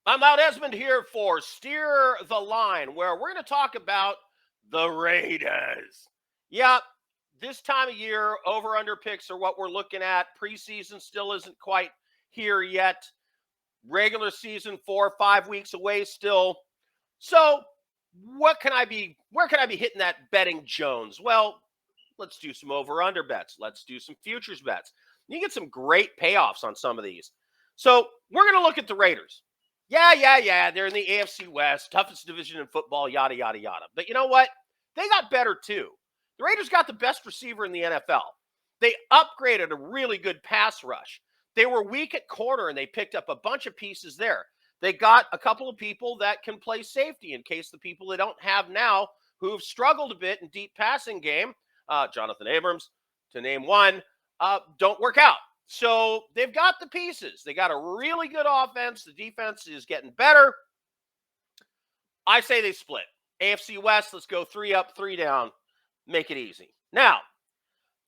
I'm Loud Esmond here for Steer the Line, where we're going to talk about the Raiders. Yeah, this time of year, over-under picks are what we're looking at. Preseason still isn't quite here yet. Regular season 4 or 5 weeks away still. So, where can I be hitting that betting Jones? Well, let's do some over-under bets. Let's do some futures bets. You get some great payoffs on some of these. So, we're going to look at the Raiders. Yeah. They're in the AFC West, toughest division in football, yada, yada, yada. But you know what? They got better too. The Raiders got the best receiver in the NFL. They upgraded a really good pass rush. They were weak at corner and they picked up a bunch of pieces there. They got a couple of people that can play safety in case the people they don't have now who have struggled a bit in deep passing game, Jonathan Abrams, to name one, don't work out. So they've got the pieces. They got a really good offense. The defense is getting better. I say they split. AFC West, let's go 3 up, 3 down. Make it easy. Now,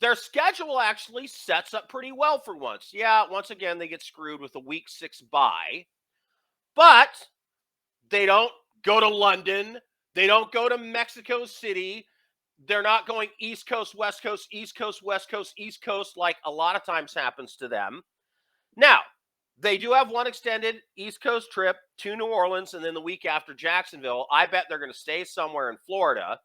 their schedule actually sets up pretty well for once. Yeah, once again, they get screwed with a week 6 bye. But they don't go to London. They don't go to Mexico City. They're not going East Coast, West Coast, East Coast, West Coast, East Coast, like a lot of times happens to them. Now, they do have one extended East Coast trip to New Orleans and then the week after Jacksonville. I bet they're going to stay somewhere in Florida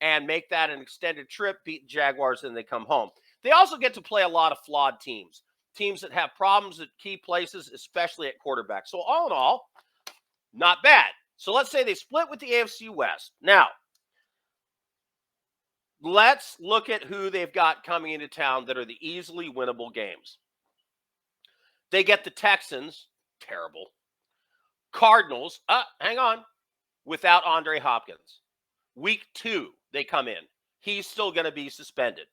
and make that an extended trip, beat the Jaguars, and they come home. They also get to play a lot of flawed teams that have problems at key places, especially at quarterback. So all in all, not bad. So let's say they split with the AFC West. Now, let's look at who they've got coming into town that are the easily winnable games. They get the Texans, terrible. Cardinals, hang on, without Andre Hopkins. Week 2, they come in. He's still going to be suspended.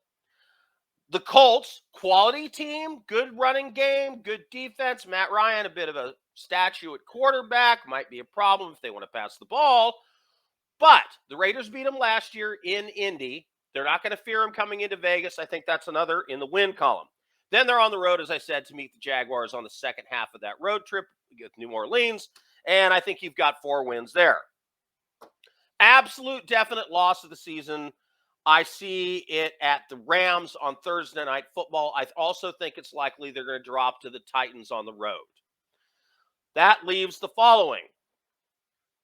The Colts, quality team, good running game, good defense. Matt Ryan, a bit of a statue at quarterback. Might be a problem if they want to pass the ball. But the Raiders beat them last year in Indy. They're not going to fear him coming into Vegas. I think that's another in the win column. Then they're on the road, as I said, to meet the Jaguars on the second half of that road trip with New Orleans. And I think you've got 4 wins there. Absolute definite loss of the season. I see it at the Rams on Thursday Night Football. I also think it's likely they're going to drop to the Titans on the road. That leaves the following.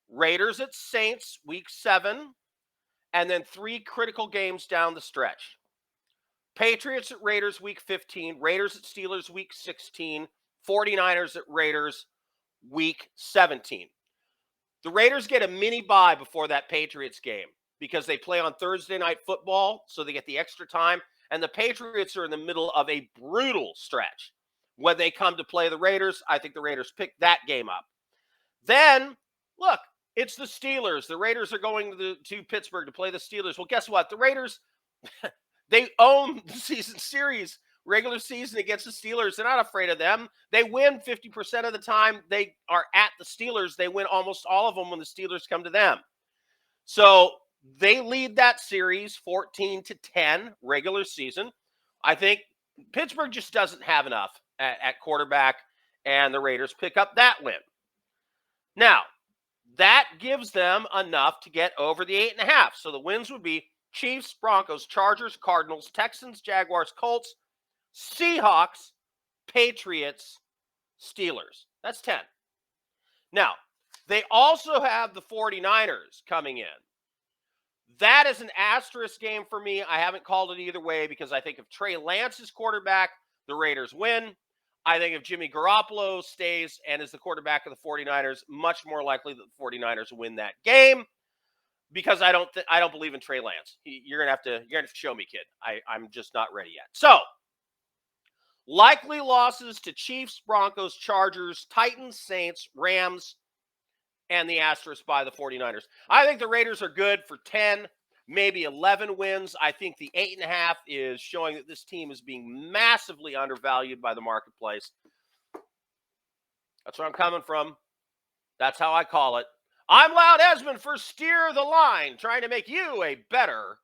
Raiders at Saints, week 7, and then 3 critical games down the stretch. Patriots at Raiders, week 15. Raiders at Steelers, week 16. 49ers at Raiders, week 17. The Raiders get a mini bye before that Patriots game because they play on Thursday Night Football, so they get the extra time. And the Patriots are in the middle of a brutal stretch. When they come to play the Raiders, I think the Raiders pick that game up. Then, look, it's the Steelers. The Raiders are going to Pittsburgh to play the Steelers. Well, guess what? The Raiders, they own the season series, regular season against the Steelers. They're not afraid of them. They win 50% of the time they are at the Steelers. They win almost all of them when the Steelers come to them. So they lead that series 14-10 regular season. I think Pittsburgh just doesn't have enough at quarterback, and the Raiders pick up that win. Now, that gives them enough to get over the 8.5. So the wins would be Chiefs, Broncos, Chargers, Cardinals, Texans, Jaguars, Colts, Seahawks, Patriots, Steelers. That's 10. Now, they also have the 49ers coming in. That is an asterisk game for me. I haven't called it either way because I think if Trey Lance is quarterback, the Raiders win. I think if Jimmy Garoppolo stays and is the quarterback of the 49ers, much more likely that the 49ers win that game because I don't believe in Trey Lance. You're gonna have to show me, kid. I'm just not ready yet. So likely losses to Chiefs, Broncos, Chargers, Titans, Saints, Rams, and the asterisk by the 49ers. I think the Raiders are good for 10, maybe 11 wins. I think the 8.5 is showing that this team is being massively undervalued by the marketplace. That's where I'm coming from. That's how I call it. I'm Loud Esmond for Steer the Line, trying to make you a better